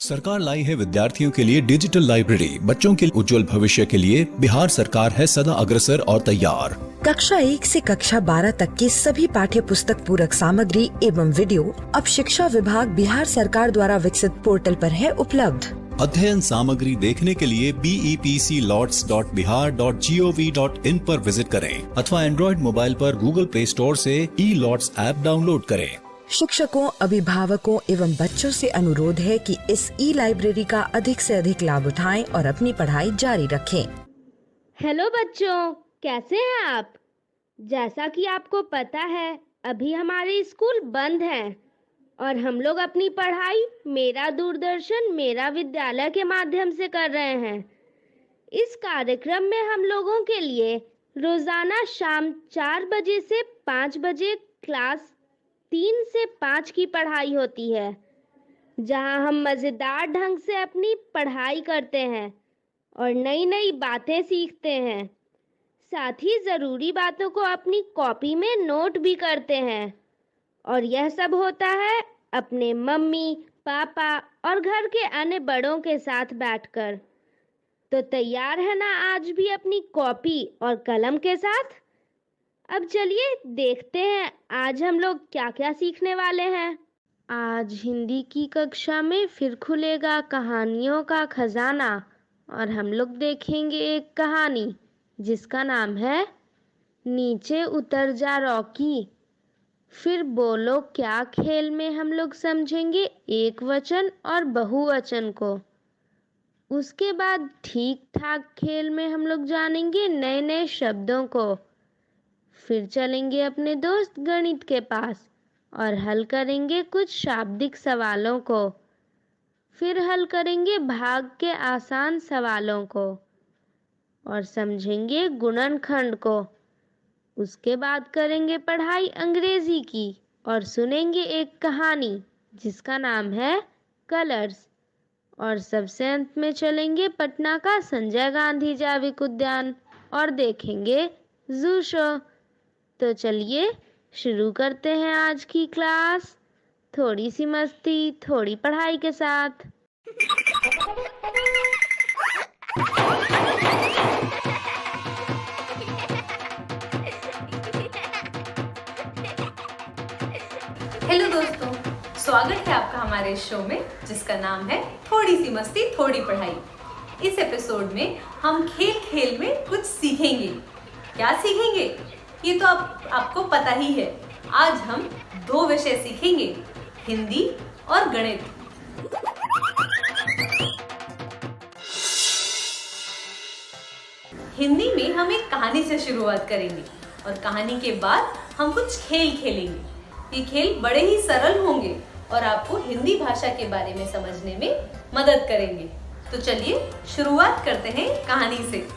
सरकार लाई है विद्यार्थियों के लिए डिजिटल लाइब्रेरी। बच्चों के उज्जवल भविष्य के लिए बिहार सरकार है सदा अग्रसर और तैयार। कक्षा 1 से कक्षा 12 तक की सभी पाठ्य पुस्तक पूरक सामग्री एवं वीडियो अब शिक्षा विभाग बिहार सरकार द्वारा विकसित पोर्टल पर है उपलब्ध। अध्ययन सामग्री देखने के लिए BEPCLots.bihar.gov.in पर विजिट करें अथवा एंड्रॉइड मोबाइल पर गूगल प्ले स्टोर से E-Lots ऐप डाउनलोड करें। शिक्षकों, अभिभावकों एवं बच्चों से अनुरोध है कि इस ई-लाइब्रेरी का अधिक से अधिक लाभ उठाएं और अपनी पढ़ाई जारी रखें। हेलो बच्चों, कैसे हैं आप? जैसा कि आपको पता है, अभी हमारे स्कूल बंद हैं और हम लोग अपनी पढ़ाई मेरा दूरदर्शन मेरा विद्यालय के माध्यम से कर रहे हैं। इस कार्यक्रम में हम लोगों के लिए रोजाना शाम 4 बजे से 5 बजे क्लास 3 से 5 की पढ़ाई होती है, जहां हम मज़ेदार ढंग से अपनी पढ़ाई करते हैं और नई नई बातें सीखते हैं। साथ ही ज़रूरी बातों को अपनी कॉपी में नोट भी करते हैं। और यह सब होता है अपने मम्मी, पापा और घर के अन्य बड़ों के साथ बैठकर। तो तैयार है ना आज भी अपनी कॉपी और कलम के साथ? अब चलिए देखते हैं आज हम लोग क्या क्या सीखने वाले हैं। आज हिंदी की कक्षा में फिर खुलेगा कहानियों का खजाना और हम लोग देखेंगे एक कहानी जिसका नाम है नीचे उतर जा रॉकी। फिर बोलो क्या खेल में हम लोग समझेंगे एक वचन और बहुवचन को। उसके बाद ठीक ठाक खेल में हम लोग जानेंगे नए नए शब्दों को। फिर चलेंगे अपने दोस्त गणित के पास और हल करेंगे कुछ शाब्दिक सवालों को। फिर हल करेंगे भाग के आसान सवालों को और समझेंगे गुणनखंड को। उसके बाद करेंगे पढ़ाई अंग्रेजी की और सुनेंगे एक कहानी जिसका नाम है कलर्स। और सबसे अंत में चलेंगे पटना का संजय गांधी जैविक उद्यान और देखेंगे जू शो। तो चलिए शुरू करते हैं आज की क्लास, थोड़ी सी मस्ती थोड़ी पढ़ाई के साथ। हेलो दोस्तों, स्वागत है आपका हमारे शो में जिसका नाम है थोड़ी सी मस्ती थोड़ी पढ़ाई। इस एपिसोड में हम खेल खेल में कुछ सीखेंगे। क्या सीखेंगे ये तो आपको पता ही है। आज हम 2 विषय सीखेंगे, हिंदी और गणित। हिंदी में हम एक कहानी से शुरुआत करेंगे और कहानी के बाद हम कुछ खेल खेलेंगे। ये खेल बड़े ही सरल होंगे और आपको हिंदी भाषा के बारे में समझने में मदद करेंगे। तो चलिए शुरुआत करते हैं कहानी से।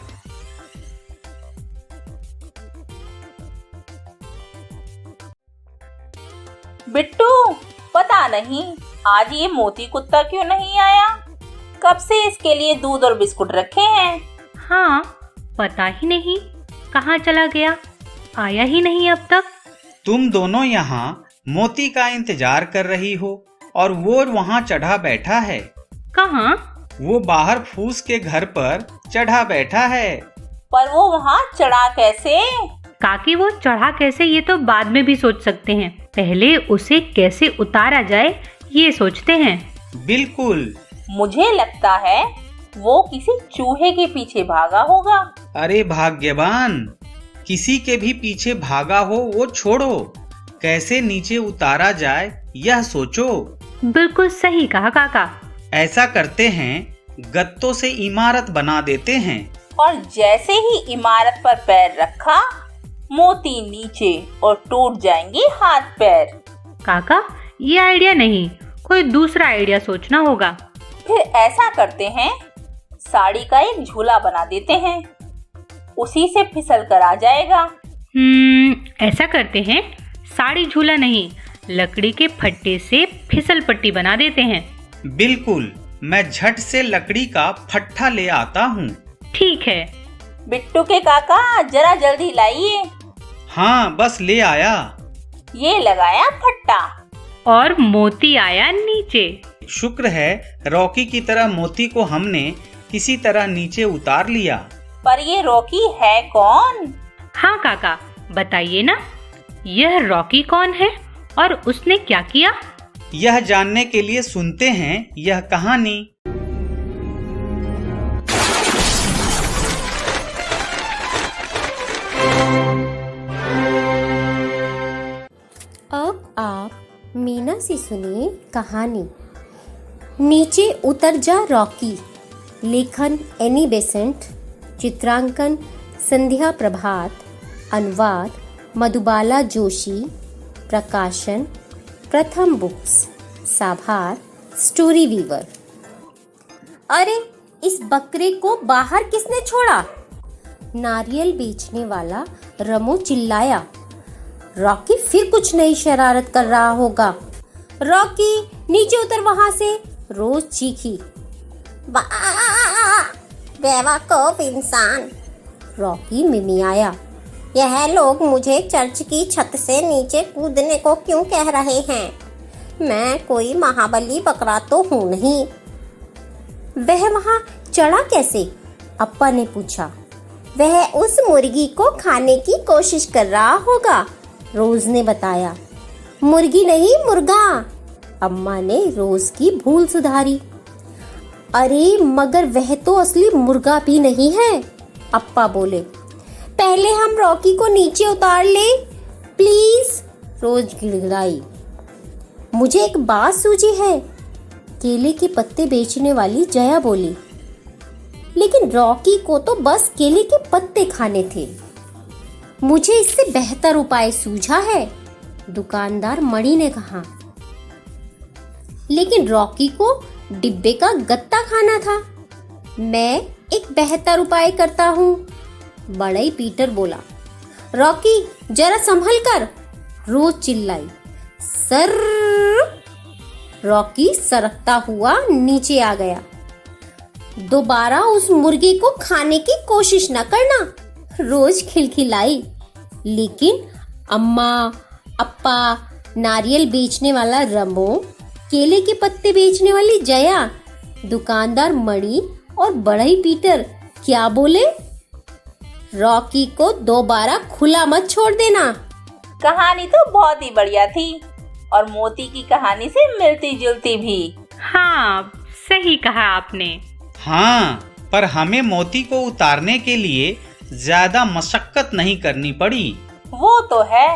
बिट्टू, पता नहीं आज ये मोती कुत्ता क्यों नहीं आया। कब से इसके लिए दूध और बिस्कुट रखे हैं। हाँ, पता ही नहीं कहाँ चला गया, आया ही नहीं अब तक। तुम दोनों यहाँ मोती का इंतजार कर रही हो और वो वहाँ चढ़ा बैठा है। कहाँ? वो बाहर फूस के घर पर चढ़ा बैठा है। पर वो वहाँ चढ़ा कैसे? काकी, वो चढ़ा कैसे ये तो बाद में भी सोच सकते हैं, पहले उसे कैसे उतारा जाए ये सोचते हैं। बिल्कुल। मुझे लगता है वो किसी चूहे के पीछे भागा होगा। अरे भाग्यवान, किसी के भी पीछे भागा हो वो छोड़ो, कैसे नीचे उतारा जाए यह सोचो। बिल्कुल सही कहा काका। ऐसा करते हैं, गत्तों से इमारत बना देते हैं। और जैसे ही इमारत पर पैर रखा, मोती नीचे और टूट जाएंगे हाथ पैर। काका, ये आइडिया नहीं, कोई दूसरा आइडिया सोचना होगा। फिर ऐसा करते हैं, साड़ी का एक झूला बना देते हैं, उसी से फिसल कर आ जाएगा। ऐसा करते हैं, साड़ी झूला नहीं, लकड़ी के फट्टे से फिसल पट्टी बना देते हैं। बिल्कुल, मैं झट से लकड़ी का फट्टा ले आता हूँ। ठीक है। बिट्टू के काका, जरा जल्दी लाइए। हाँ, बस ले आया। ये लगाया फट्टा और मोती आया नीचे। शुक्र है रॉकी की तरह मोती को हमने किसी तरह नीचे उतार लिया। पर ये रॉकी है कौन? हाँ काका, बताइए ना, यह रॉकी कौन है और उसने क्या किया? यह जानने के लिए सुनते हैं यह कहानी। अब आप मीना से सुनिए कहानी नीचे उतर जा रॉकी। लेखन एनी बेसेंट, चित्रांकन संध्या प्रभात, अनुवाद मधुबाला जोशी, प्रकाशन प्रथम बुक्स, साभार स्टोरी वीवर। अरे इस बकरे को बाहर किसने छोड़ा? नारियल बेचने वाला रमो चिल्लाया। रॉकी फिर कुछ नई शरारत कर रहा होगा। रॉकी नीचे उतर वहां से, रोज चीखी। बेवकूफ इंसान, रॉकी मिमियाया। यह लोग मुझे चर्च की छत से नीचे कूदने को क्यों कह रहे हैं? मैं कोई महाबली बकरा तो हूँ नहीं। वह वहां चढ़ा कैसे? अप्पा ने पूछा। वह उस मुर्गी को खाने की कोशिश कर रहा होगा, रोज ने बताया। मुर्गी नहीं, मुर्गा, अम्मा ने रोज की भूल सुधारी। अरे मगर वह तो असली मुर्गा भी नहीं है, अप्पा बोले। पहले हम रॉकी को नीचे उतार ले प्लीज, रोज गिड़गिड़ाई। मुझे एक बात सूझी है, केले के पत्ते बेचने वाली जया बोली। लेकिन रॉकी को तो बस केले के पत्ते खाने थे। मुझे इससे बेहतर उपाय सूझा है, दुकानदार मणि ने कहा। लेकिन रॉकी को डिब्बे का गत्ता खाना था। मैं एक बेहतर उपाय करता हूँ, बड़ई पीटर बोला। रॉकी जरा संभल कर, रोज चिल्लाई। सर, रॉकी सरकता हुआ नीचे आ गया। दोबारा उस मुर्गे को खाने की कोशिश न करना, रोज खिलखिलाई। लेकिन अम्मा, अप्पा, नारियल बेचने वाला रमो, केले के पत्ते बेचने वाली जया, दुकानदार मणि और बड़ई पीटर क्या बोले? रॉकी को दोबारा खुला मत छोड़ देना। कहानी तो बहुत ही बढ़िया थी और मोती की कहानी से मिलती जुलती भी। हाँ, सही कहा आपने। हाँ, पर हमें मोती को उतारने के लिए ज्यादा मशक्कत नहीं करनी पड़ी। वो तो है,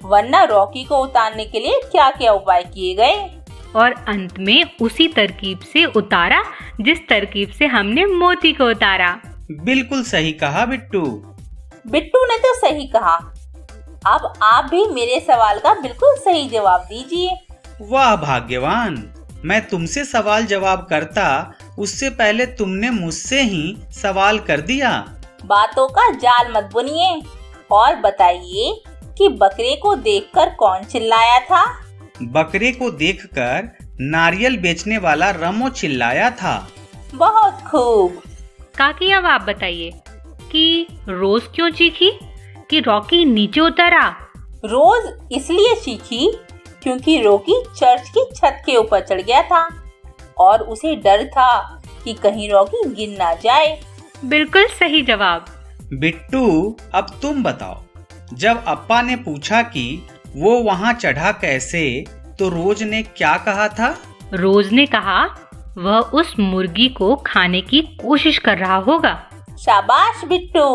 वरना रॉकी को उतारने के लिए क्या क्या उपाय किए गए। और अंत में उसी तरकीब से उतारा जिस तरकीब से हमने मोती को उतारा। बिल्कुल सही कहा बिट्टू। बिट्टू ने तो सही कहा। अब आप भी मेरे सवाल का बिल्कुल सही जवाब दीजिए। वाह भाग्यवान, मैं तुमसे सवाल जवाब करता उससे पहले तुमने मुझसे ही सवाल कर दिया। बातों का जाल मत बुनिए और बताइए कि बकरे को देखकर कौन चिल्लाया था? बकरे को देखकर नारियल बेचने वाला रमो चिल्लाया था। बहुत खूब। काकी, अब आप बताइए कि रोज क्यों चीखी कि रॉकी नीचे उतरा? रोज इसलिए चीखी क्योंकि रॉकी चर्च की छत के ऊपर चढ़ गया था और उसे डर था कि कहीं रॉकी गिर ना जाए। बिल्कुल सही जवाब। बिट्टू, अब तुम बताओ, जब अप्पा ने पूछा कि वो वहाँ चढ़ा कैसे, तो रोज ने क्या कहा था? रोज ने कहा वह उस मुर्गी को खाने की कोशिश कर रहा होगा। शाबाश बिट्टू।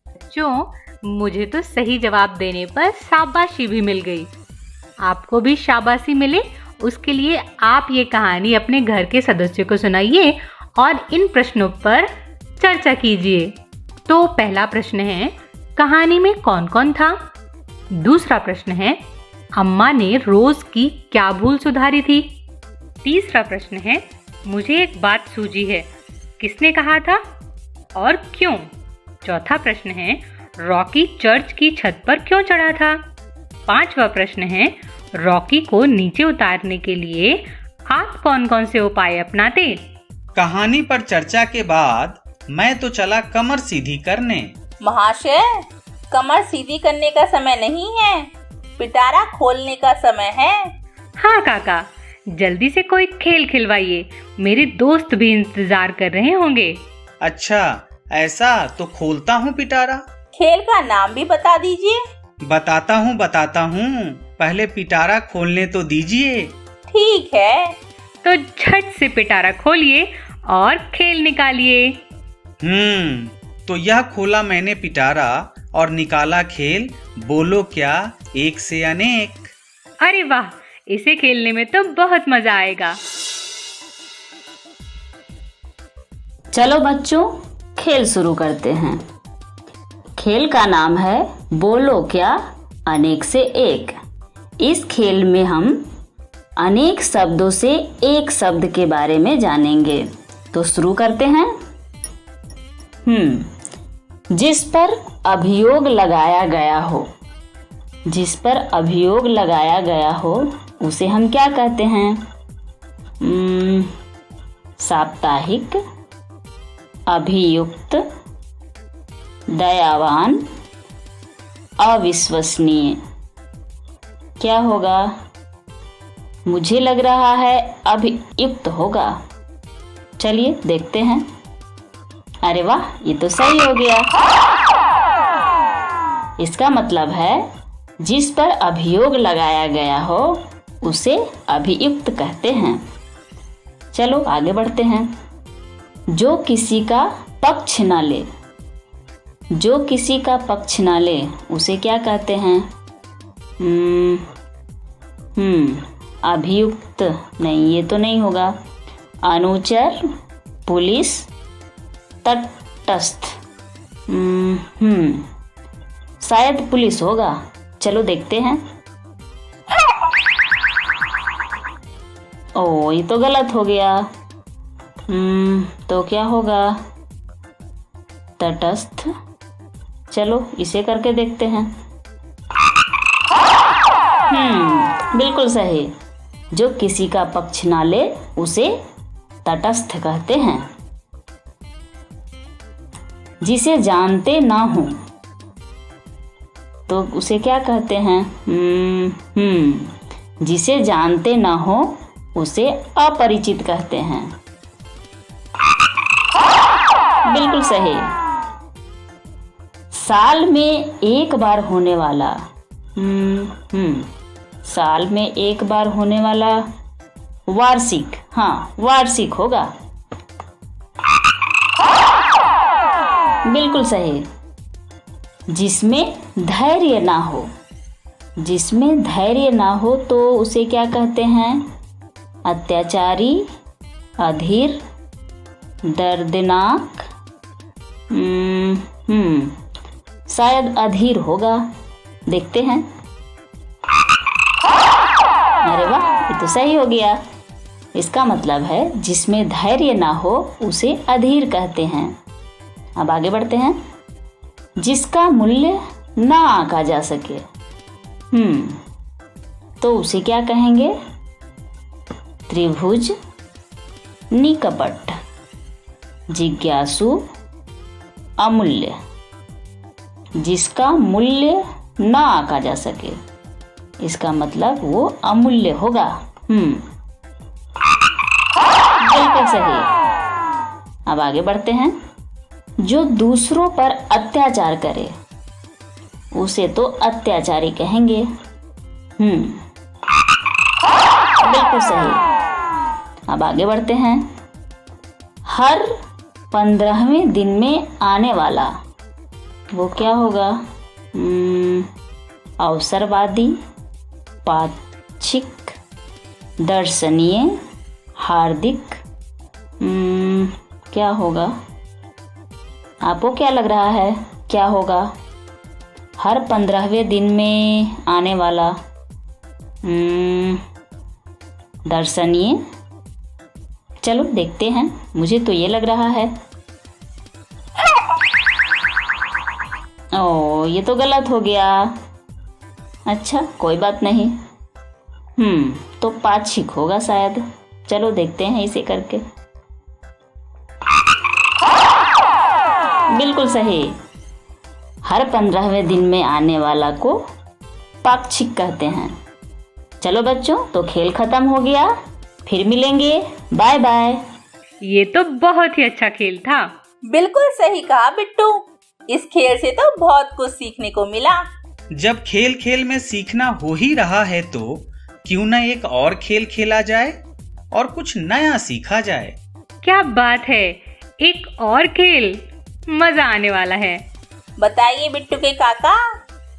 बच्चों, मुझे तो सही जवाब देने पर शाबाशी भी मिल गई। आपको भी शाबाशी मिले उसके लिए आप ये कहानी अपने घर के सदस्यों को सुनाइए और इन प्रश्नों पर चर्चा कीजिए। तो पहला प्रश्न है, कहानी में कौन कौन था? दूसरा प्रश्न है, अम्मा ने रोज की क्या भूल सुधारी थी? तीसरा प्रश्न है, मुझे एक बात सूझी है, किसने कहा था और क्यों? चौथा प्रश्न है, रॉकी चर्च की छत पर क्यों चढ़ा था? पांचवा प्रश्न है, रॉकी को नीचे उतारने के लिए आप कौन कौन से उपाय अपनाते? कहानी पर चर्चा के बाद मैं तो चला कमर सीधी करने। महाशय, कमर सीधी करने का समय नहीं है, पिटारा खोलने का समय है। हाँ काका, जल्दी से कोई खेल खिलवाइए, मेरे दोस्त भी इंतजार कर रहे होंगे। अच्छा ऐसा, तो खोलता हूँ पिटारा। खेल का नाम भी बता दीजिए। बताता हूँ, पहले पिटारा खोलने तो दीजिए। ठीक है, तो झट से पिटारा खोलिए और खेल निकालिए। तो यह खोला मैंने पिटारा और निकाला खेल, बोलो क्या, एक से अनेक। अरे वाह, इसे खेलने में तो बहुत मजा आएगा। चलो बच्चों, खेल शुरू करते हैं। खेल का नाम है बोलो क्या, अनेक से एक। इस खेल में हम अनेक शब्दों से एक शब्द के बारे में जानेंगे। तो शुरू करते हैं। जिस पर अभियोग लगाया गया हो, जिस पर अभियोग लगाया गया हो उसे हम क्या कहते हैं? साप्ताहिक, अभियुक्त, दयावान, अविश्वसनीय। क्या होगा? मुझे लग रहा है अभियुक्त होगा। चलिए देखते हैं। अरे वाह, ये तो सही हो गया। इसका मतलब है जिस पर अभियोग लगाया गया हो उसे अभियुक्त कहते हैं। चलो आगे बढ़ते हैं। जो किसी का पक्ष न ले, जो किसी का पक्ष न ले उसे क्या कहते हैं? अभियुक्त नहीं, ये तो नहीं होगा। अनुचर, पुलिस, तटस्थ। शायद पुलिस होगा। चलो देखते हैं। ओ, ये तो गलत हो गया। तो क्या होगा? तटस्थ। चलो इसे करके देखते हैं। बिल्कुल सही। जो किसी का पक्ष ना ले उसे तटस्थ कहते हैं। जिसे जानते ना हो तो उसे क्या कहते हैं? जिसे जानते ना हो उसे अपरिचित कहते हैं। बिल्कुल सही। साल में एक बार होने वाला, साल में एक बार होने वाला वार्षिक। हाँ, वार्षिक होगा। बिल्कुल सही। जिसमें धैर्य ना हो, जिसमें धैर्य ना हो तो उसे क्या कहते हैं? अत्याचारी, अधीर, दर्दनाक। शायद अधीर होगा। देखते हैं। अरे वाह, ये तो सही हो गया। इसका मतलब है जिसमें धैर्य ना हो उसे अधीर कहते हैं। अब आगे बढ़ते हैं। जिसका मूल्य ना आंका जा सके, तो उसे क्या कहेंगे? त्रिभुज, निकपट, जिज्ञासु, अमूल्य। जिसका मूल्य ना आंका जा सके, इसका मतलब वो अमूल्य होगा। बिल्कुल सही। अब आगे बढ़ते हैं। जो दूसरों पर अत्याचार करे उसे तो अत्याचारी कहेंगे। बिल्कुल सही। अब आगे बढ़ते हैं। हर 15वें दिन में आने वाला, वो क्या होगा? अवसरवादी, पाक्षिक, दर्शनीय, हार्दिक। क्या होगा? आपको क्या लग रहा है क्या होगा? हर 15वें दिन में आने वाला, दर्शनीय। चलो देखते हैं। मुझे तो ये लग रहा है। ओ, ये तो गलत हो गया। अच्छा, कोई बात नहीं। तो पाक्षिक होगा शायद। चलो देखते हैं इसे करके। बिल्कुल सही। हर 15वें दिन में आने वाला को पाक्षिक कहते हैं। चलो बच्चों, तो खेल खत्म हो गया। फिर मिलेंगे, बाय बाय। ये तो बहुत ही अच्छा खेल था। बिल्कुल सही कहा बिट्टू, इस खेल से तो बहुत कुछ सीखने को मिला। जब खेल खेल में सीखना हो ही रहा है तो क्यों न एक और खेल खेला जाए और कुछ नया सीखा जाए। क्या बात है, एक और खेल, मजा आने वाला है। बताइए बिट्टू के काका,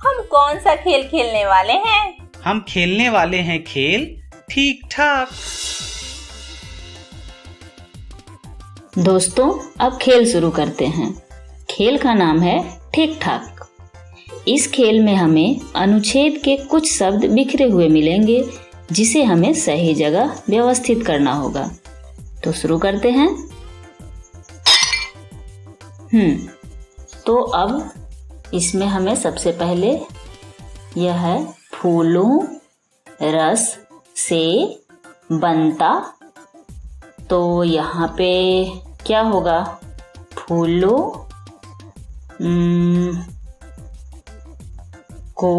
हम कौन सा खेल खेलने वाले हैं? हम खेलने वाले हैं खेल ठीक ठाक। दोस्तों, अब खेल शुरू करते हैं। खेल का नाम है ठीक ठाक। इस खेल में हमें अनुच्छेद के कुछ शब्द बिखरे हुए मिलेंगे जिसे हमें सही जगह व्यवस्थित करना होगा। तो शुरू करते हैं। तो अब इसमें हमें सबसे पहले यह है फूलों रस से बनता। तो यहाँ पे क्या होगा? फूलों को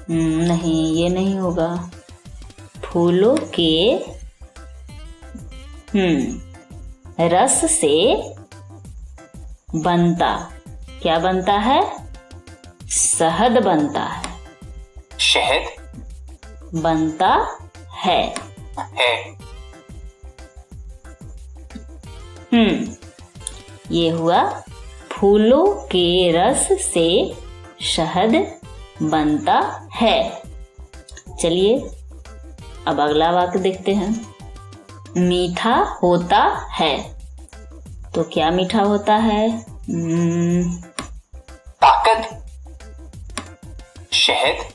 नहीं, ये नहीं होगा। फूलों के रस से बनता। क्या बनता है? शहद बनता है। शहद बनता है। ये हुआ फूलों के रस से शहद बनता है। चलिए अब अगला वाक्य देखते हैं। मीठा होता है। तो क्या मीठा होता है? ताकत। शहद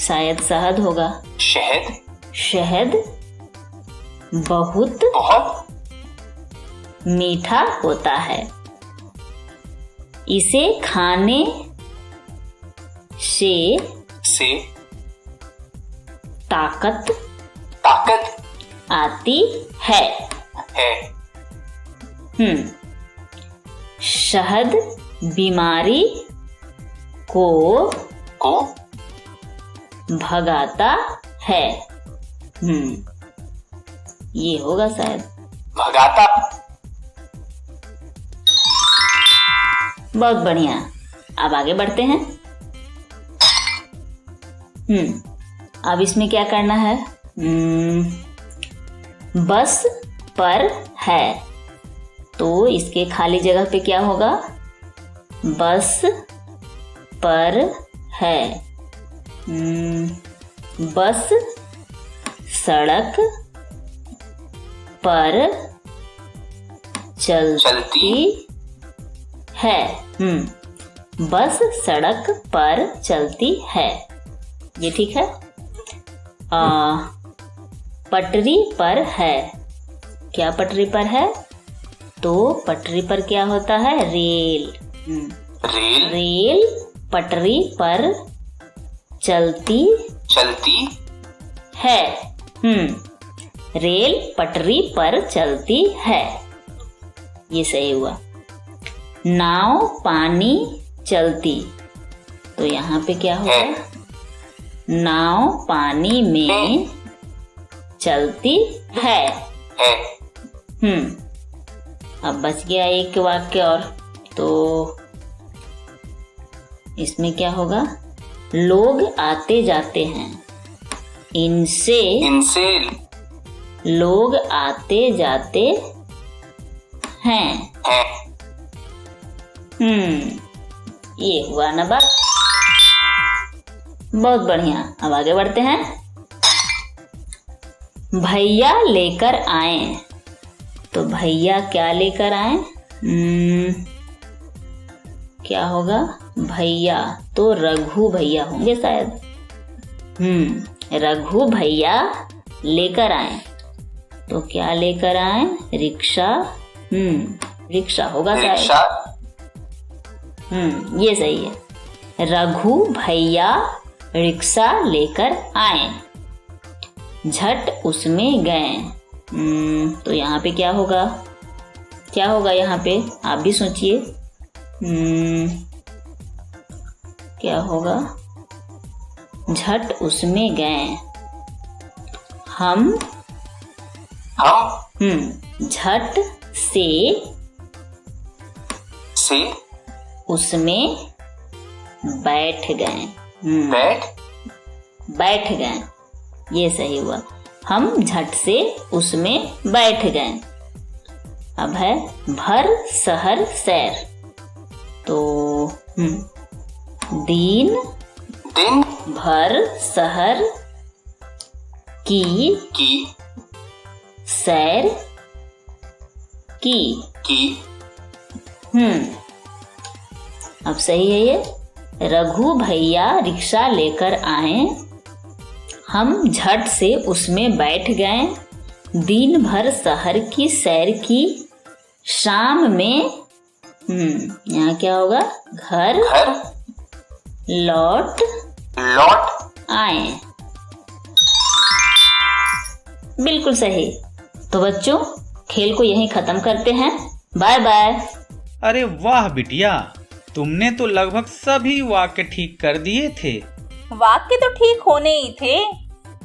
शायद शहद होगा। शहद शहद बहुत मीठा होता है। इसे खाने से ताकत आती है। शहद बीमारी को भगाता है। ये होगा शायद। भगाता। बहुत बढ़िया। अब आगे बढ़ते हैं। अब इसमें क्या करना है? बस पर है। तो इसके खाली जगह पे क्या होगा? बस पर है। बस सड़क पर चलती है। बस सड़क पर चलती है। ये ठीक है। पटरी पर है। क्या पटरी पर है? तो पटरी पर क्या होता है? रेल। रेल पटरी पर चलती है। रेल पटरी पर चलती है। ये सही हुआ। नाव पानी चलती। तो यहाँ पे क्या होगा? नाव पानी में चलती है। अब बच गया एक वाक्य और। तो इसमें क्या होगा? लोग आते जाते हैं। इनसे लोग आते जाते हैं। ये हुआ ना बात। बहुत बढ़िया। अब आगे बढ़ते हैं। भैया लेकर आए। तो भैया क्या लेकर आए? क्या होगा? भैया तो रघु भैया होंगे शायद। रघु भैया लेकर आए। तो क्या लेकर आए? रिक्शा। रिक्शा होगा शायद। ये सही है। रघु भैया रिक्शा लेकर आए। झट उसमें गए। तो यहाँ पे क्या होगा? क्या होगा यहाँ पे? आप भी सोचिए। क्या होगा? झट उसमें गए। हम झट से उसमें बैठ गए। बैठ गए, ये सही हुआ। हम झट से उसमें बैठ गए। अब है भर शहर सैर। तो दिन भर शहर की सैर की। अब सही है ये। रघु भैया रिक्शा लेकर आए। हम झट से उसमें बैठ गए। दिन भर शहर की सैर की। शाम में यहाँ क्या होगा? घर लौट आए। बिल्कुल सही। तो बच्चों, खेल को यहीं खत्म करते हैं। Bye bye. अरे वाह बिटिया, तुमने तो लगभग सभी वाक्य ठीक कर दिए थे। वाक्य तो ठीक होने ही थे।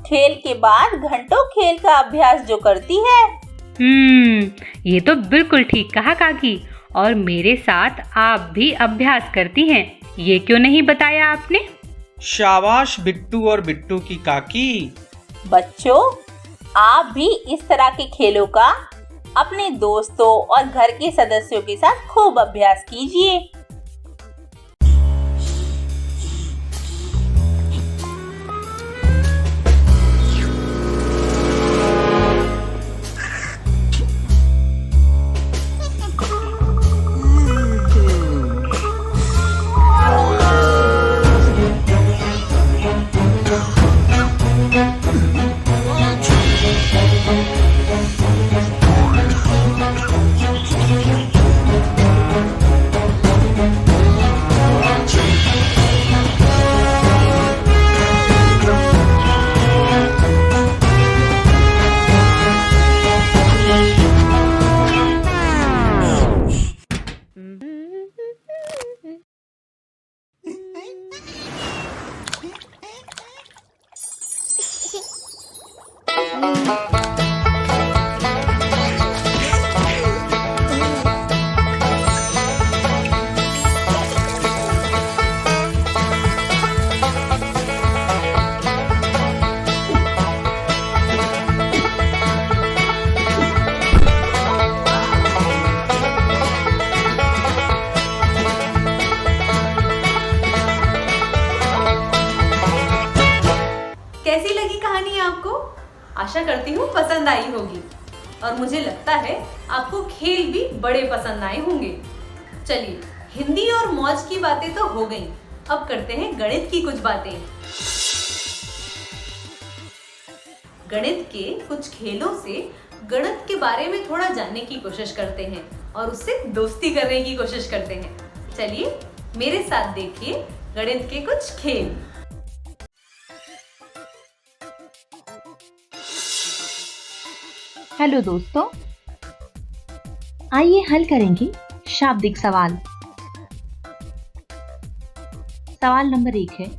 खेल के बाद घंटों खेल का अभ्यास जो करती है। ये तो बिल्कुल ठीक कहा काकी। और मेरे साथ आप भी अभ्यास करती हैं, ये क्यों नहीं बताया आपने? शाबाश बिट्टू और बिट्टू की काकी। बच्चों, आप भी इस तरह के खेलों का अपने दोस्तों और घर के सदस्यों के साथ खूब अभ्यास कीजिए। कैसी लगी कहानी आपको? आशा करती हूँ पसंद आई होगी। और मुझे लगता है आपको खेल भी बड़े पसंद आए होंगे। चलिए, हिंदी और मौज की बातें तो हो गई, अब करते हैं गणित की कुछ बातें। गणित के कुछ खेलों से गणित के बारे में थोड़ा जानने की कोशिश करते हैं और उससे दोस्ती करने की कोशिश करते हैं। चलिए मेरे साथ देखिए गणित के कुछ खेल। हेलो दोस्तों, आइए हल करेंगे शाब्दिक सवाल। सवाल नंबर 1 है,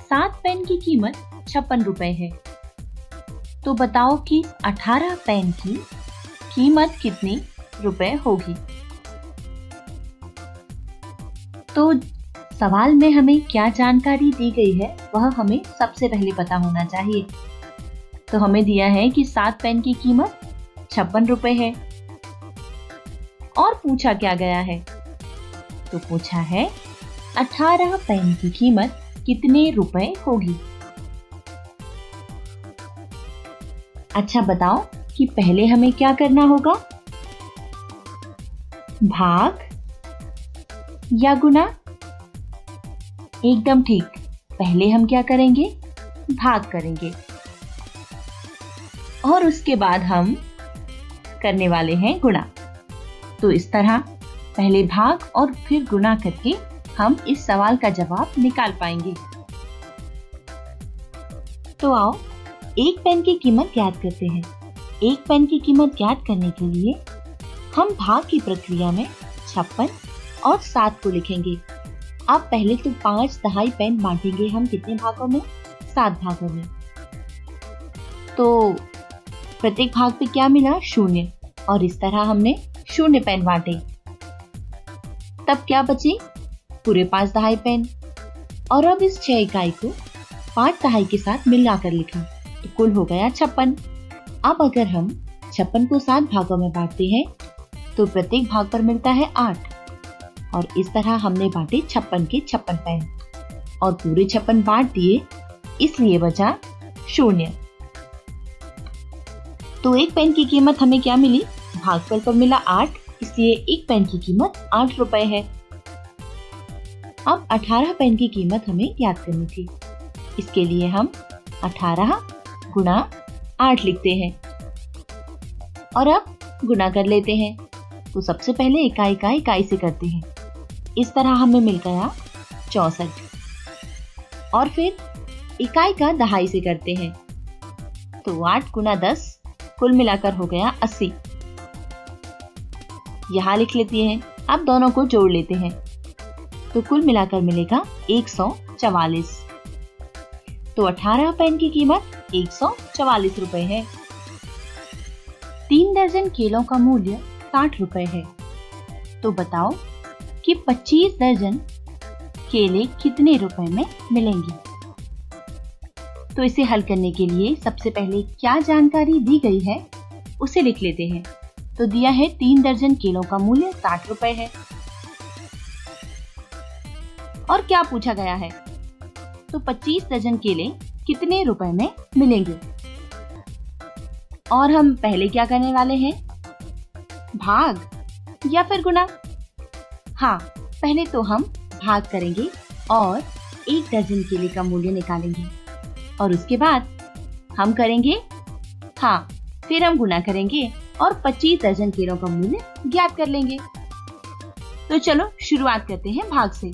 7 पेन की कीमत 56 रुपए है, तो बताओ कि 18 पेन की कीमत कितने रुपए होगी। तो सवाल में हमें क्या जानकारी दी गई है वह हमें सबसे पहले पता होना चाहिए। तो हमें दिया है कि 7 पेन की कीमत 56 रुपए है और पूछा क्या गया है, तो पूछा है 18 पेन की कीमत कितने रुपए होगी। अच्छा बताओ कि पहले हमें क्या करना होगा, भाग या गुना। एकदम ठीक, पहले हम क्या करेंगे, भाग करेंगे और उसके बाद हम करने वाले हैं गुणा। तो इस तरह पहले भाग और फिर गुणा करके हम इस सवाल का जवाब निकाल पाएंगे। तो आओ एक पेन की कीमत ज्ञात करते हैं। एक पेन की कीमत ज्ञात करने के लिए हम भाग की प्रक्रिया में 56 और 7 को लिखेंगे। अब पहले तो 5 दहाई पेन बांटेंगे हम कितने भागों में, 7 भागों में। तो प्रत्येक भाग पे क्या मिला? 0। और इस तरह हमने 0 पेन बांटे। तब क्या बचे? पूरे 5 दहाई पेन। और अब इस 6 इकाई को 5 दहाई के साथ मिलाकर लिखा तो कुल हो गया 56। अब अगर हम 56 को 7 भागों में बांटते हैं तो प्रत्येक भाग पर मिलता है 8। और इस तरह हमने बांटे 56 के 56 पेन और पूरे 56 बांट दिए, इसलिए बचा 0। तो एक पेन की कीमत हमें क्या मिली? भागफल पर मिला 8, इसलिए एक पेन की कीमत 8 रुपए है। अब 18 पेन की कीमत हमें ज्ञात करनी थी। इसके लिए हम 18 गुणा 8 लिखते हैं और अब गुणा कर लेते हैं। तो सबसे पहले इकाई का इकाई से करते हैं। इस तरह हमें मिल गया 64। और फिर इकाई का दहाई से करते हैं तो 8 गुना 10 कुल मिलाकर हो गया 80। यहाँ लिख लेते हैं। अब दोनों को जोड़ लेते हैं तो कुल मिलाकर मिलेगा 144। तो 18 पेन की कीमत 144 रुपए है। 3 दर्जन केलों का मूल्य 60 रुपए है। तो बताओ कि 25 दर्जन केले कितने रुपए में मिलेंगे? तो इसे हल करने के लिए सबसे पहले क्या जानकारी दी गई है उसे लिख लेते हैं। तो दिया है 3 दर्जन केलों का मूल्य 60 रुपए है। और क्या पूछा गया है? तो 25 दर्जन केले कितने रुपए में मिलेंगे? और हम पहले क्या करने वाले हैं? भाग या फिर गुना? हाँ, पहले तो हम भाग करेंगे और 1 दर्जन केले का मूल्य निकालेंगे और उसके बाद हम करेंगे फिर हम गुना करेंगे और 25 दर्जन केलों का मूल्य ज्ञात कर लेंगे। तो चलो शुरुआत करते हैं भाग से।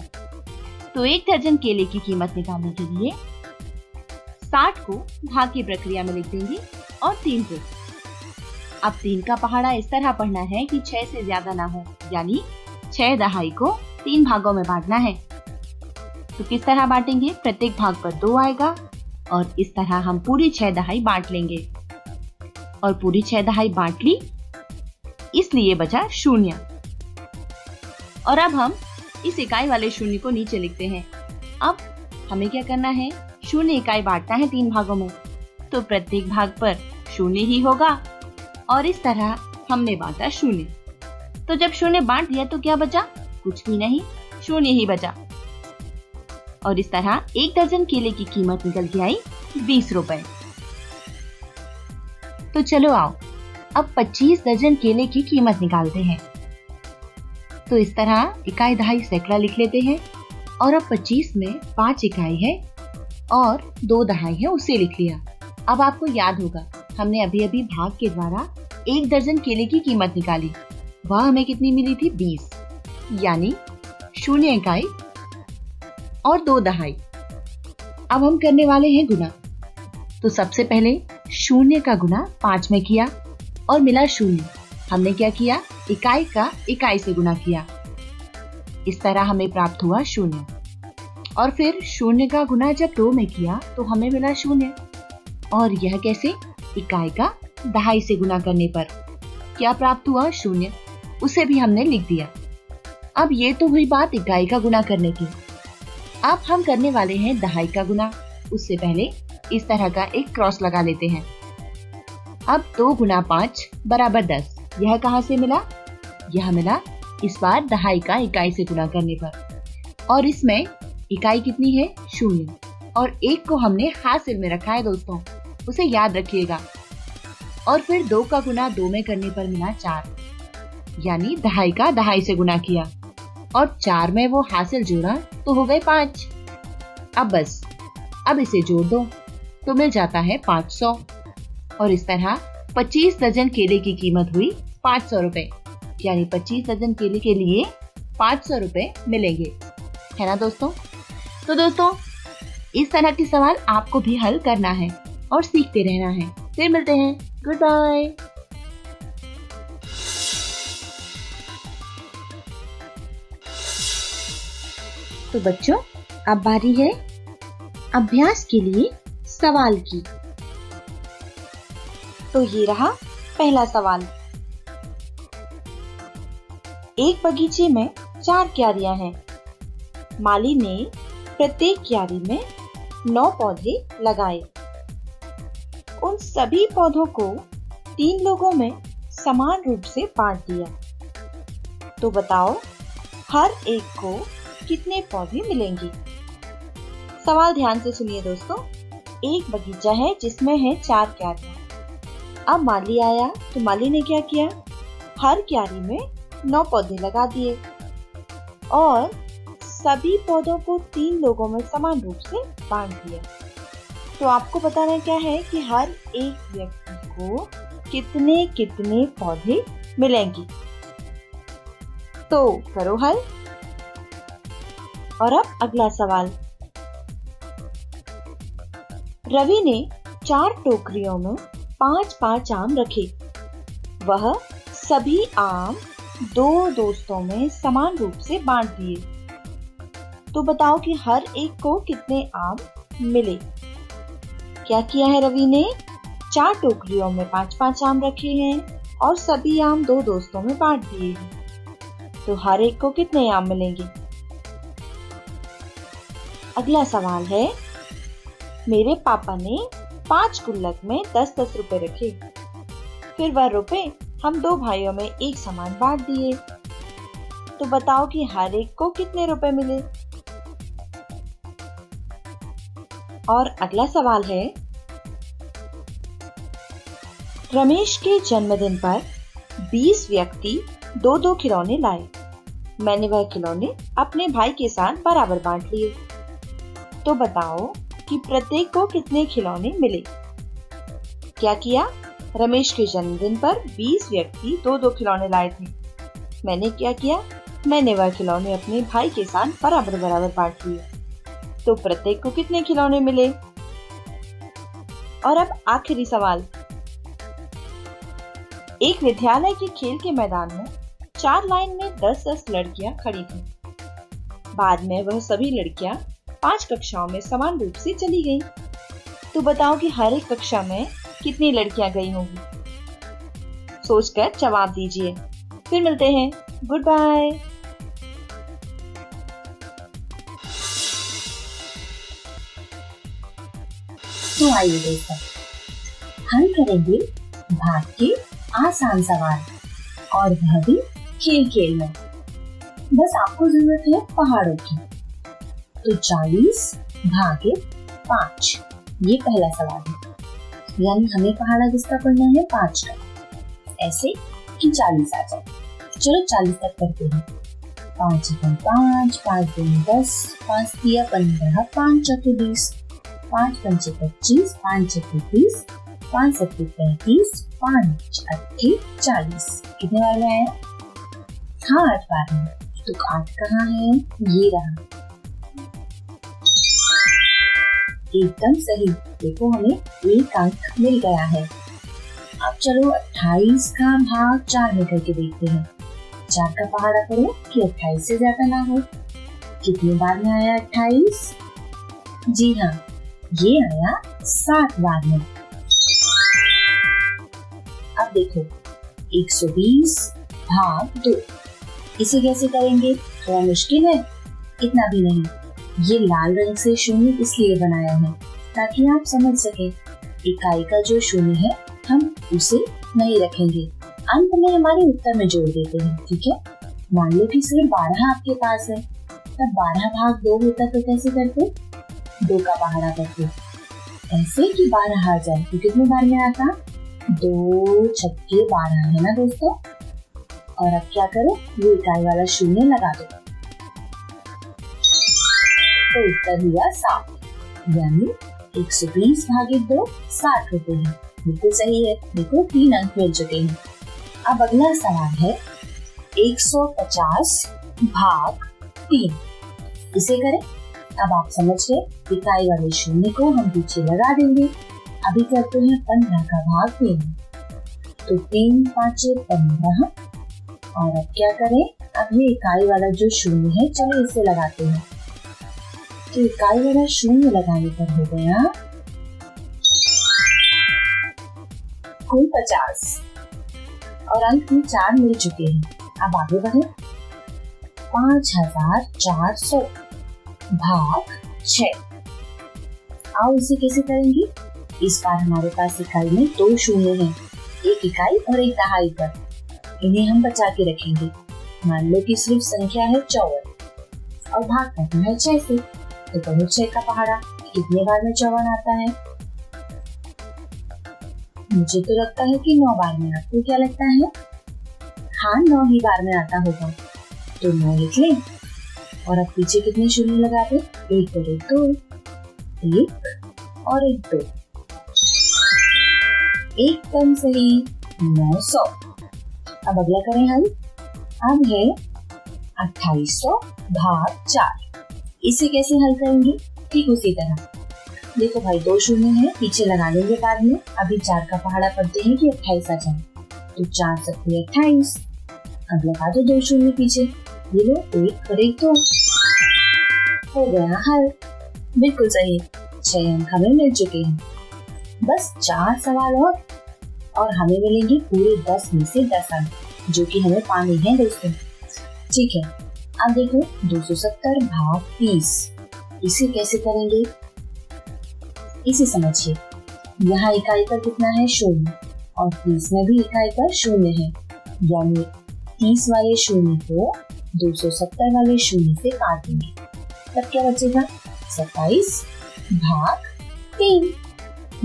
तो 1 दर्जन केले की कीमत निकालने के लिए 60 को भाग की प्रक्रिया में लिख देंगे और 3 को। अब 3 का पहाड़ा इस तरह पढ़ना है कि 6 से ज्यादा ना हो, यानी 6 दहाई को 3 भागों में बांटना है। तो किस तरह बांटेंगे? प्रत्येक भाग पर 2 आएगा और इस तरह हम पूरी 6 दहाई बांट लेंगे और पूरी 6 दहाई बांट ली, इसलिए बचा 0। और अब हम इस इकाई वाले 0 को नीचे लिखते हैं। अब हमें क्या करना है? 0 इकाई बांटना है 3 भागों में, तो प्रत्येक भाग पर 0 ही होगा और इस तरह हमने बांटा 0। तो जब 0 बांट दिया तो क्या बचा? कुछ भी नहीं, 0 ही बचा। और इस तरह 1 दर्जन केले की कीमत निकल के आई 20 रुपए। तो चलो आओ अब 25 दर्जन केले की कीमत निकालते हैं। तो इस तरह इकाई दहाई सैकड़ा लिख लेते हैं और अब 25 में 5 इकाई है और 2 दहाई है, उसे लिख लिया। अब आपको याद होगा हमने अभी अभी भाग के द्वारा 1 दर्जन केले की कीमत निकाली, वह हमें कितनी मिली थी? 20, यानी 0 इकाई और 2 दहाई। अब हम करने वाले हैं गुना। तो सबसे पहले 0 का गुना 5 में किया और मिला 0। हमने क्या किया? इकाई का इकाई से गुना किया, इस तरह हमें प्राप्त हुआ 0। और फिर 0 का गुना जब 2 में किया तो हमें मिला 0। और यह कैसे? इकाई का दहाई से गुना करने पर क्या प्राप्त हुआ? 0। उसे भी हमने लिख दिया। अब ये तो हुई बात इकाई का गुना करने की। अब हम करने वाले हैं दहाई का गुना। उससे पहले इस तरह का एक क्रॉस लगा लेते हैं। अब 2 गुना 5 बराबर 10। यह कहाँ से मिला? यह मिला इस बार दहाई का इकाई से गुना करने पर। और इसमें इकाई कितनी है? 0 और 1 को हमने हासिल में रखा है दोस्तों, उसे याद रखिएगा। और फिर 2 का गुना 2 में करने पर मिला 4, यानी दहाई का दहाई से गुना किया और 4 में वो हासिल जोड़ा तो हो गए 5। अब बस अब इसे जोड़ दो तो मिल जाता है 500। और इस तरह 25 दर्जन केले की कीमत हुई 500 रुपए, यानी 25 दर्जन केले के लिए 500 रुपए मिलेंगे, है ना दोस्तों? तो दोस्तों इस तरह के सवाल आपको भी हल करना है और सीखते रहना है। फिर मिलते हैं, गुड बाय। तो बच्चों अब बारी है अभ्यास के लिए सवाल की। तो ये रहा पहला सवाल। एक बगीचे में 4 क्यारियां हैं। माली ने प्रत्येक क्यारी में 9 पौधे लगाए। उन सभी पौधों को 3 लोगों में समान रूप से बांट दिया। तो बताओ हर एक को कितने पौधे मिलेंगे? सवाल ध्यान से सुनिए दोस्तों। एक बगीचा है जिसमें है 4 क्यारियां। अब माली आया तो माली ने क्या किया? हर क्यारी में 9 पौधे लगा दिए और सभी पौधों को 3 लोगों में समान रूप से बांट दिया। तो आपको बताना क्या है कि हर एक व्यक्ति को कितने कितने पौधे मिलेंगे। तो करो हल। और अब अगला सवाल। रवि ने 4 टोकरियों में 5-5 आम रखे। वह सभी आम 2 दोस्तों में समान रूप से बांट दिए। तो बताओ कि हर एक को कितने आम मिले। क्या किया है रवि ने? 4 टोकरियों में 5-5 आम रखे हैं और सभी आम 2 दोस्तों में बांट दिए हैं। तो हर एक को कितने आम मिलेंगे? अगला सवाल है, मेरे पापा ने 5 गुल्लक में 10-10 रुपए रखे। फिर वह रुपए हम 2 भाइयों में एक समान बांट दिए। तो बताओ कि हर एक को कितने रुपए मिले। और अगला सवाल है, रमेश के जन्मदिन पर 20 व्यक्ति 2-2 खिलौने लाए। मैंने वह खिलौने अपने भाई के साथ बराबर बांट लिए। तो बताओ कि प्रत्येक को कितने खिलौने मिले। क्या किया? रमेश के जन्मदिन पर 20 व्यक्ति 2-2 खिलौने लाए थे। मैंने क्या किया? मैंने वह खिलौने अपने भाई के साथ बराबर बराबर बांट लिए। तो प्रत्येक को कितने खिलौने मिले। और अब आखिरी सवाल। एक विद्यालय के खेल के मैदान में 4 लाइन में 10-10 लड़कियां खड़ी थीं। बाद में वह सभी लड़कियां 5 कक्षाओं में समान रूप से चली गईं। तो बताओ कि हर एक कक्षा में कितनी लड़कियां गई होंगी। सोचकर जवाब दीजिए। फिर मिलते हैं। Good bye. तो आइए दोस्तों, हम करेंगे भाग के आसान सवाल और वह भी खेल में। बस आपको जरूरत है पहाड़ों की। तो 40 भागे 5 ये पहला सवाल है। यानी हमें पहाड़ा किसका पढ़ना है? 5 का। ऐसे कि 40 आ जाए। चलो 40 तक करते हैं। 5 1 5, 5 2 10, 5 3 15, 5 4 20, 5 5 25, 5 6 30, 5 7 35, 5 8 40। कितने बार में आया? हाँ 8 बार में। तो 8 कहाँ है? ये रहा। एकदम सही। देखो हमें 1 अंक मिल गया है। अब चलो 28 का भाग 4 में करके देखते हैं। 4 का पहाड़ा करो कि 28 से ज्यादा ना हो। कितने बार में आया 28? जी हाँ, ये आया 7 बार में। अब देखो 120 भाग 2। इसे कैसे करेंगे? थोड़ा मुश्किल है? इतना भी नहीं। ये लाल रंग से शून्य इसलिए बनाया है ताकि आप समझ सके। इकाई का जो शून्य है हम उसे नहीं रखेंगे, अंत में हमारे उत्तर में जोड़ देते हैं। ठीक है, मान लो कि सिर्फ 12 आपके पास है, तब 12 भाग 2 होता तो कैसे करते? 2 का पहाड़ा करते ऐसे कि 12 आ जाए। तो कितने बार में आता? 2 छक्के 12 है ना दोस्तों। और अब क्या करो? ये इकाई वाला शून्य लगा दो तो उत्तर हुआ 7। यानी 120 भागे 2 60 होते हैं। बिल्कुल सही है। देखो 3 अंक मिल चुके हैं। अब अगला सवाल है 150 भाग 3। इसे करें। अब आप समझ गए, इकाई वाले शून्य को हम पीछे लगा देंगे। अभी करते हैं 15 का भाग 3। तो 3 5 15। और अब क्या करें? अब ये इकाई वाला जो शून्य है, चलो इसे लगाते हैं। तो इकाई वाला शून्य लगाने पर हो गया कुल 50 और अंक में 4 मिल चुके हैं। अब आगे बढ़े। 5400 भाग 6। आओ इसे कैसे करेंगे। इस बार हमारे पास इकाई में 2 शून्य हैं, 1 इकाई और 1 दहाई पर। इन्हें हम बचा के रखेंगे। मान लो कि सिर्फ संख्या है 54 और भाग करना है 6 से, तो करो 6 का पहाड़ा। कितने बार में 54 आता है? मुझे तो लगता है कि 9 बार में। आपको क्या लगता है? हाँ, 9 ही बार में आता होगा। तो 9 लिख लें और अब पीछे कितने शून्य लगा दे? 1 और 1 2, 1 और 1 2। एकदम सही, 900। अब अगला करें हल। अब है 2800 भाग 4। इसे कैसे हल करेंगे? ठीक उसी तरह। देखो भाई, 2 शून्य है, पीछे लगा लेंगे बाद में। अभी 4 का पहाड़ा पढ़ते हैं कि 28 आ जाए, तो 4 सत्ते 28। अब लगा दो 2 शून्य पीछे। ये लो, 1 और 1 2। हो गया हल। बिल्कुल सही, 6 अंक हमें मिल चुके हैं। बस 4 सवाल और हमें मिलेंगे पूरे 10 में से 10 अंक, जो कि हमें पाने हैं दोस्तों। ठीक है, अब देखो 270 भाग 30। इसे कैसे करेंगे? इसे समझिए। यहाँ इकाई पर कितना है? 0 और 30 में भी इकाई पर 0 है, यानी 30 वाले शून्य को 270 वाले शून्य से काट देंगे। तब क्या बचेगा? 27 भाग 3।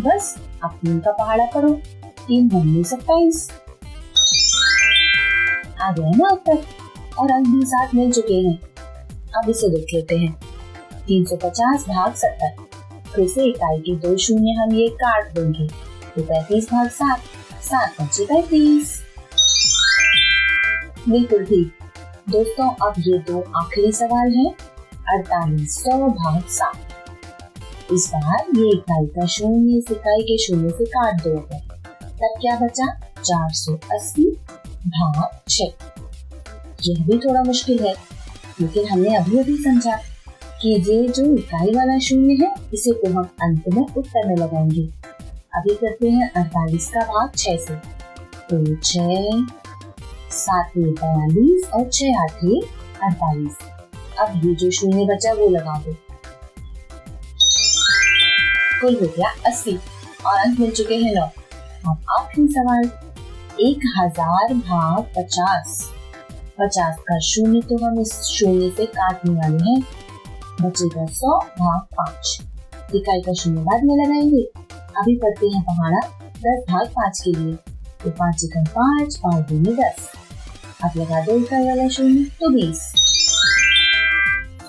बस अब 3 का पहाड़ा पढ़ो। 3 दूनी 27। आ गए ना उत्तर, और अंक भी साथ मिल चुके हैं। अब इसे देख लेते हैं। 350 भाग 70। फिर से इकाई के 2 शून्य हम ये काट देंगे, तो 35 भाग 7। 7 बचे 35। बिल्कुल ठीक दोस्तों। अब ये 2 आखिरी सवाल हैं। 4800 भाग 7। इस बार ये इकाई का शून्य इस इकाई के शून्य से काट दो। तब क्या बचा? 480 भाग 6। यह भी थोड़ा मुश्किल है, लेकिन हमने अभी समझा कि ये जो इकाई वाला शून्य है, इसे तो हम अंत में उत्तर में लगाएंगे। अभी करते हैं 48 का भाग 6 से। तो 6 7 42 और 6 8 48। अब ये जो शून्य बचा वो लगा दो। कुल हो गया 80 और अंक मिल चुके हैं 9। अब आखिरी सवाल 1000 भाग 50। 50 का शून्य तो हम इस शून्य से काटने वाले हैं। बचेगा 100 भाग 5। इकाई का शून्य बाद में लगाएंगे। अभी करते हैं पहाड़ा 10 भाग 5 के लिए। तो 5 एकम 5, 5 दूनी 10। अब लगा दो इकाई वाला शून्य, तो 20।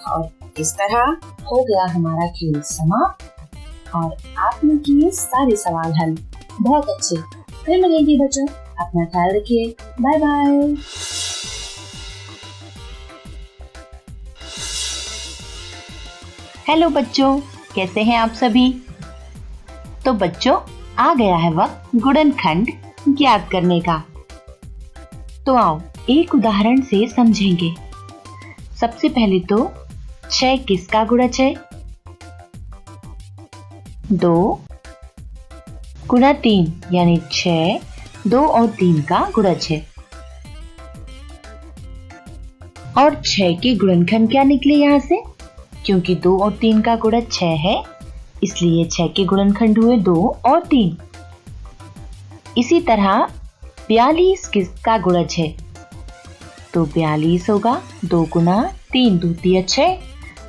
और इस तरह हो गया हमारा खेल समाप्त और आपने किए सारे सवाल हल। बहुत अच्छे। फिर मिलेंगे बच्चों, अपना ख्याल रखिए। Bye bye. हेलो बच्चों, कैसे हैं आप सभी? तो बच्चों, आ गया है वक्त गुणनखंड ज्ञात करने का। तो आओ एक उदाहरण से समझेंगे। सबसे पहले तो 6 किसका गुणज है? 2 गुणा 3, यानी 6 2 और 3 का गुणज है। और 6 के गुणनखंड क्या निकले यहाँ से? क्योंकि 2 और 3 का गुणज 6 है, इसलिए 6 के गुणनखंड हुए 2 और 3। इसी तरह 42 किसका गुणज है? तो 42 होगा 2 गुना 3 दूतिया 6,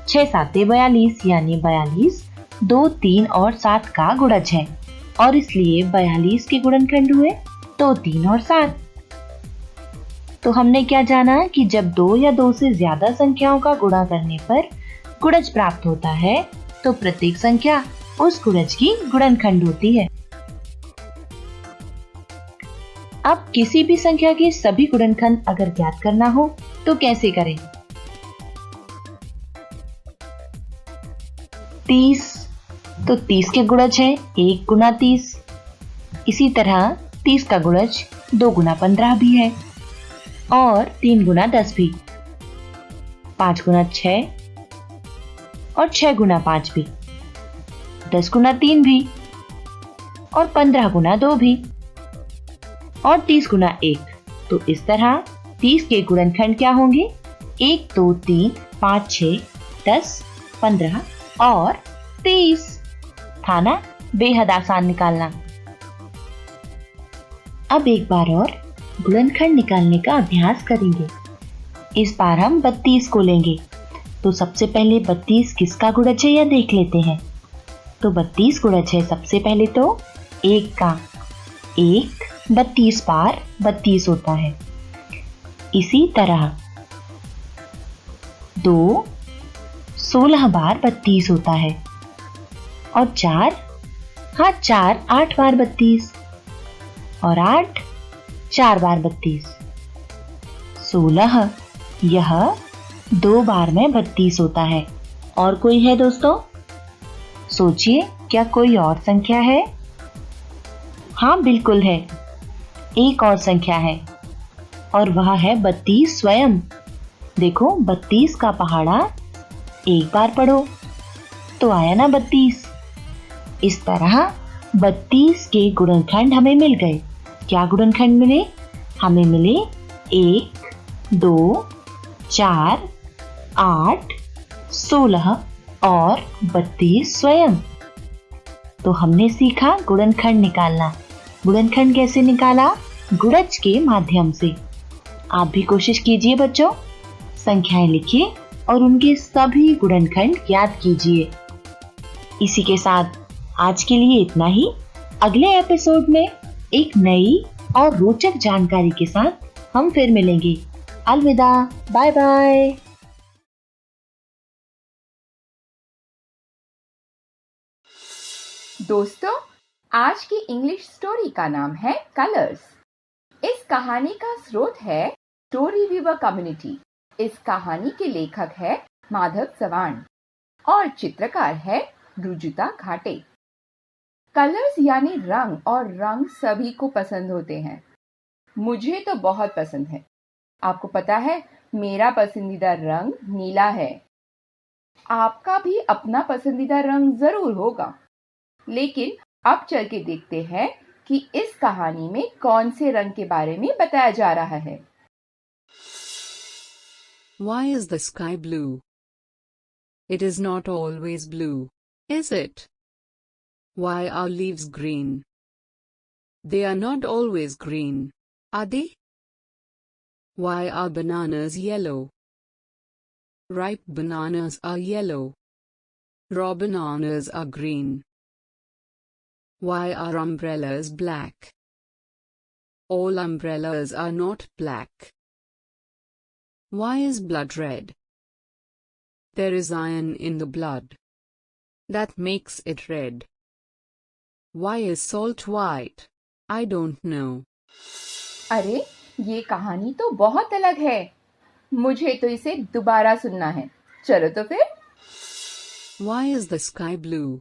6 7 42, यानी 42 2 3 और 7 का गुणज है, और इसलिए 42 के गुणनखंड हुए 2 3 और 7। तो हमने क्या जाना कि जब 2 या 2 से ज्यादा संख्याओं का गुणा करने पर गुणज प्राप्त होता है, तो प्रत्येक संख्या उस गुणज की गुणनखंड होती है। अब किसी भी संख्या के सभी गुणनखंड अगर ज्ञात करना हो तो कैसे करें? 30, तो 30 के गुणज है 1 गुना 30। इसी तरह 30 का गुणज 2 गुना 15 भी है, और 3 गुना 10 भी, 5 गुना 6 और 6 गुना 5 भी, 10 गुना 3 भी, और 15 गुना 2 भी। और 30 गुना 1। तो इस तरह 30 के गुणनखंड क्या होंगे? 1 2 3 5 6 10 15 और 30। था ना बेहद आसान निकालना। अब एक बार और गुणनखंड निकालने का अभ्यास करेंगे। इस बार हम 32 को लेंगे। तो सबसे पहले 32 किसका गुणज है यह देख लेते हैं। तो 32 गुणज है सबसे पहले तो 1 का। 1 32 बार 32 होता है। इसी तरह 2 16 बार 32 होता है। और 4 8 बार 32 और 8 4 बार 32। 16 यह 2 बार में 32 होता है। और कोई है दोस्तों? सोचिए, क्या कोई और संख्या है? हाँ बिल्कुल है, एक और संख्या है और वह है 32 स्वयं। देखो 32 का पहाड़ा एक बार पढ़ो तो आया ना 32। इस तरह 32 के गुणनखंड हमें मिल गए। क्या गुणनखंड मिले? हमें मिले 1 2 4 8 16 और 32 स्वयं। तो हमने सीखा गुणनखंड निकालना। गुणनखंड कैसे निकाला? गुणज के माध्यम से। आप भी कोशिश कीजिए बच्चों, संख्याएं लिखिए और उनके सभी गुणनखंड याद कीजिए। इसी के साथ आज के लिए इतना ही। अगले एपिसोड में एक नई और रोचक जानकारी के साथ हम फिर मिलेंगे। अलविदा, बाय बाय। दोस्तों, आज की इंग्लिश स्टोरी का नाम है कलर्स। इस कहानी का स्रोत है स्टोरी वीवर कम्युनिटी। इस कहानी के लेखक है माधव सवाण और चित्रकार है रुजुता घाटे। कलर्स यानी रंग, और रंग सभी को पसंद होते हैं। मुझे तो बहुत पसंद है। आपको पता है मेरा पसंदीदा रंग नीला है। आपका भी अपना पसंदीदा रंग जरूर होगा। लेकिन अब चल के देखते हैं कि इस कहानी में कौन से रंग के बारे में बताया जा रहा है। Why is the sky blue? It is not always blue, is it? Why are leaves green? They are not always green, are they? Why are bananas yellow? Ripe bananas are yellow. Raw bananas are green. Why are umbrellas black? All umbrellas are not black. Why is blood red? There is iron in the blood. That makes it red. Why is salt white? I don't know. अरे, ये कहानी तो बहुत अलग है। मुझे तो इसे दोबारा सुनना है। चलो तो फिर। Why is the sky blue?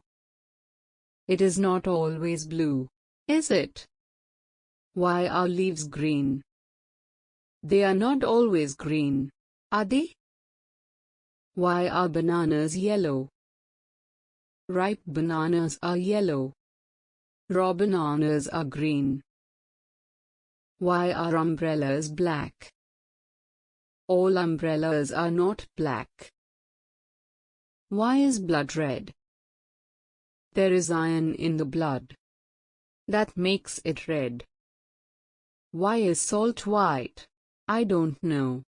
It is not always blue, is it? Why are leaves green? They are not always green, are they? Why are bananas yellow? Ripe bananas are yellow. Raw bananas are green. Why are umbrellas black? All umbrellas are not black. Why is blood red? There is iron in the blood. That makes it red. Why is salt white? I don't know.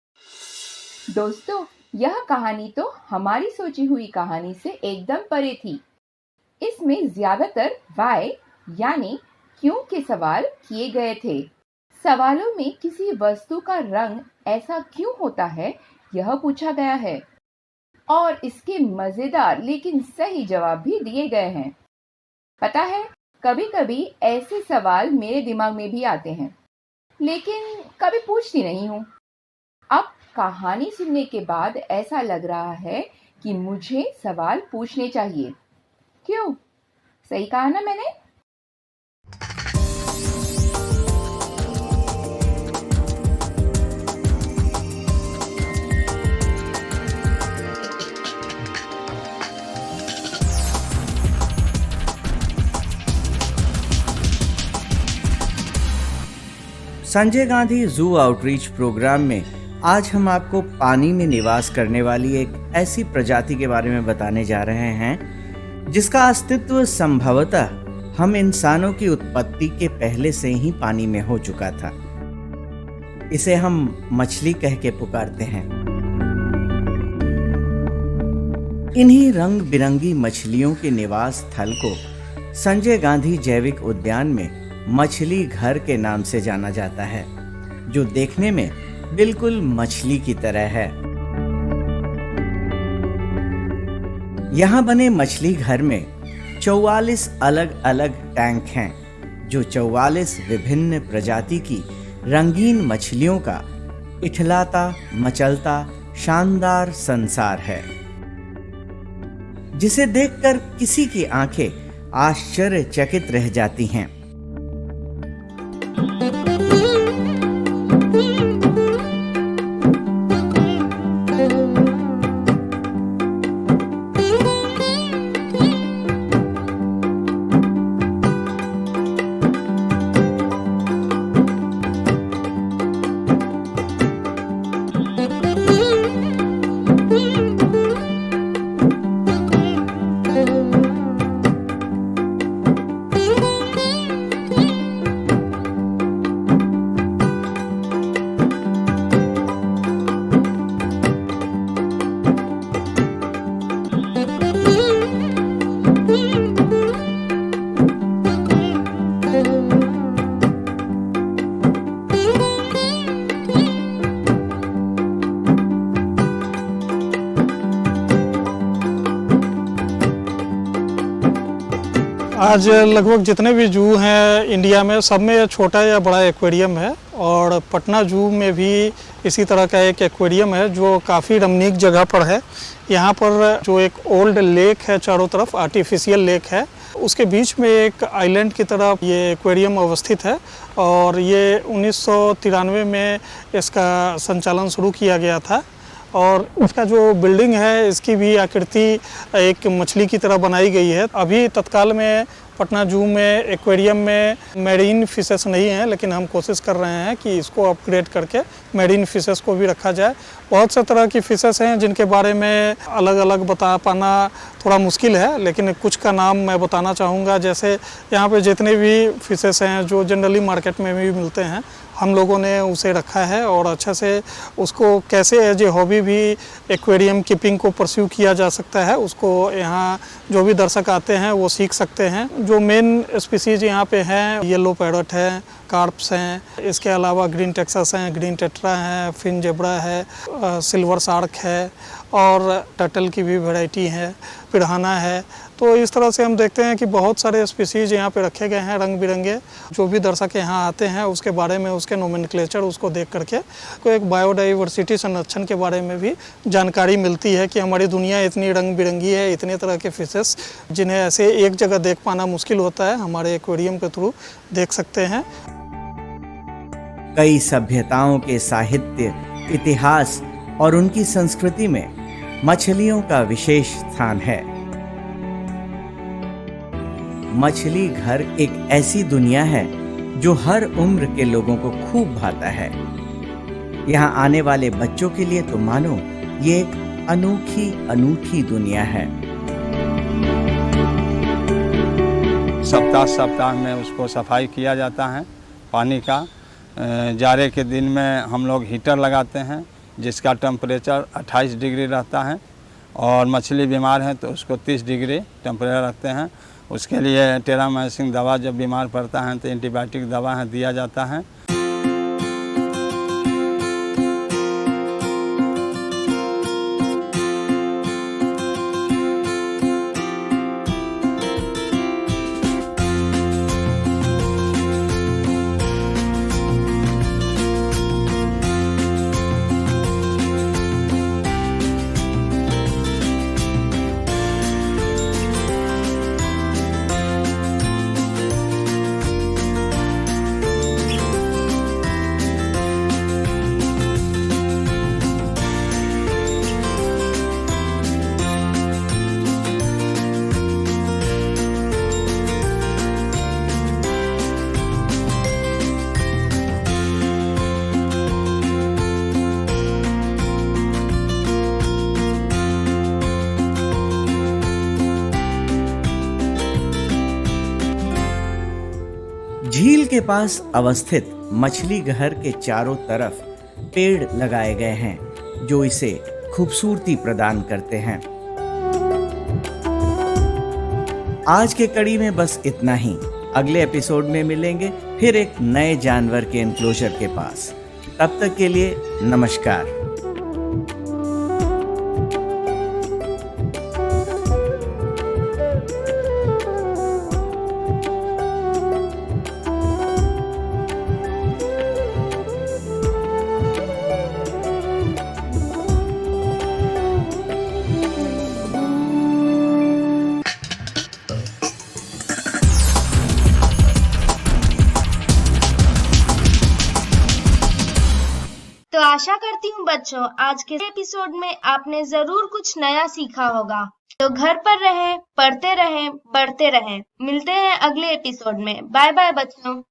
दोस्तों, यह कहानी तो हमारी सोची हुई कहानी से एकदम परे थी। इसमें ज्यादातर why यानी क्यों के सवाल किए गए थे। सवालों में किसी वस्तु का रंग ऐसा क्यों होता है, यह पूछा गया है और इसके मजेदार लेकिन सही जवाब भी दिए गए हैं। पता है, कभी-कभी ऐसे सवाल मेरे दिमाग में भी आते हैं, लेकिन कभी पूछती नहीं हूँ। अब कहानी सुनने के बाद ऐसा लग रहा है कि मुझे सवाल पूछने चाहिए। क्यों? सही कहा ना मैंने? संजय गांधी जू आउटरीच प्रोग्राम में आज हम आपको पानी में निवास करने वाली एक ऐसी प्रजाति के बारे में बताने जा रहे हैं जिसका अस्तित्व संभवतः हम इंसानों की उत्पत्ति के पहले से ही पानी में हो चुका था। इसे हम मछली कह के पुकारते हैं। इन्हीं रंग बिरंगी मछलियों के निवास स्थल को संजय गांधी जैविक उद्यान में मछली घर के नाम से जाना जाता है, जो देखने में बिल्कुल मछली की तरह है। यहाँ बने मछली घर में 44 अलग अलग टैंक हैं, जो 44 विभिन्न प्रजाति की रंगीन मछलियों का इठलाता मचलता शानदार संसार है, जिसे देखकर किसी की आंखें आश्चर्यचकित रह जाती हैं। आज लगभग जितने भी जू हैं इंडिया में, सब में छोटा या बड़ा एक्वेरियम है और पटना जू में भी इसी तरह का एक एक्वेरियम है जो काफ़ी रमणीक जगह पर है। यहाँ पर जो एक ओल्ड लेक है, चारों तरफ आर्टिफिशियल लेक है, उसके बीच में एक आइलैंड की तरफ ये एक्वेरियम अवस्थित है और ये 1993 में इसका संचालन शुरू किया गया था। और इसका जो बिल्डिंग है इसकी भी आकृति एक मछली की तरह बनाई गई है। अभी तत्काल में पटना जू में एक्वेरियम में मैरीन फिशेस नहीं हैं, लेकिन हम कोशिश कर रहे हैं कि इसको अपग्रेड करके मैरीन फिशेस को भी रखा जाए। बहुत से तरह की फिशेस हैं जिनके बारे में अलग अलग बता पाना थोड़ा मुश्किल है, लेकिन कुछ का नाम मैं बताना चाहूँगा। जैसे यहाँ पे जितने भी फिशेस हैं जो जनरली मार्केट में भी मिलते हैं, हम लोगों ने उसे रखा है और अच्छा से उसको कैसे एज ए हॉबी भी एक्वेरियम कीपिंग को परस्यू किया जा सकता है, उसको यहाँ जो भी दर्शक आते हैं वो सीख सकते हैं। जो मेन स्पीसीज यहाँ पे हैं, येलो पैरट है, कार्प्स हैं, इसके अलावा ग्रीन टेक्सास हैं, ग्रीन टेट्रा हैं, फिन जेब्रा है, सिल्वर शार्क है और टर्टल की भी वैरायटी है, पिराना है। तो इस तरह से हम देखते हैं कि बहुत सारे स्पीसीज यहाँ पे रखे गए हैं रंग बिरंगे। जो भी दर्शक यहाँ आते हैं उसके बारे में, उसके नोमेनक्लेचर उसको देख करके को एक बायोडाइवर्सिटी संरक्षण के बारे में भी जानकारी मिलती है कि हमारी दुनिया इतनी रंग बिरंगी है, इतने तरह के फिशेस जिन्हें ऐसे एक जगह देख पाना मुश्किल होता है, हमारे एक्वेरियम के थ्रू देख सकते हैं। कई सभ्यताओं के साहित्य, इतिहास और उनकी संस्कृति में मछलियों का विशेष स्थान है। मछली घर एक ऐसी दुनिया है जो हर उम्र के लोगों को खूब भाता है। यहाँ आने वाले बच्चों के लिए तो मानो ये एक अनूठी दुनिया है। सप्ताह में उसको सफाई किया जाता है पानी का। जाड़े के दिन में हम लोग हीटर लगाते हैं जिसका टेम्परेचर 28 डिग्री रहता है और मछली बीमार है तो उसको 30 डिग्री टेम्परेचर रखते हैं। उसके लिए टेरामाइसिन दवा जब बीमार पड़ता है तो एंटीबायोटिक दवा है दिया जाता है। झील के पास अवस्थित मछली घर के चारों तरफ पेड़ लगाए गए हैं जो इसे खूबसूरती प्रदान करते हैं। आज के कड़ी में बस इतना ही। अगले एपिसोड में मिलेंगे फिर एक नए जानवर के एनक्लोजर के पास। तब तक के लिए नमस्कार। तो आशा करती हूँ बच्चों आज के एपिसोड में आपने जरूर कुछ नया सीखा होगा। तो घर पर रहें, पढ़ते रहें, बढ़ते रहें। मिलते हैं अगले एपिसोड में। बाय बाय बच्चों।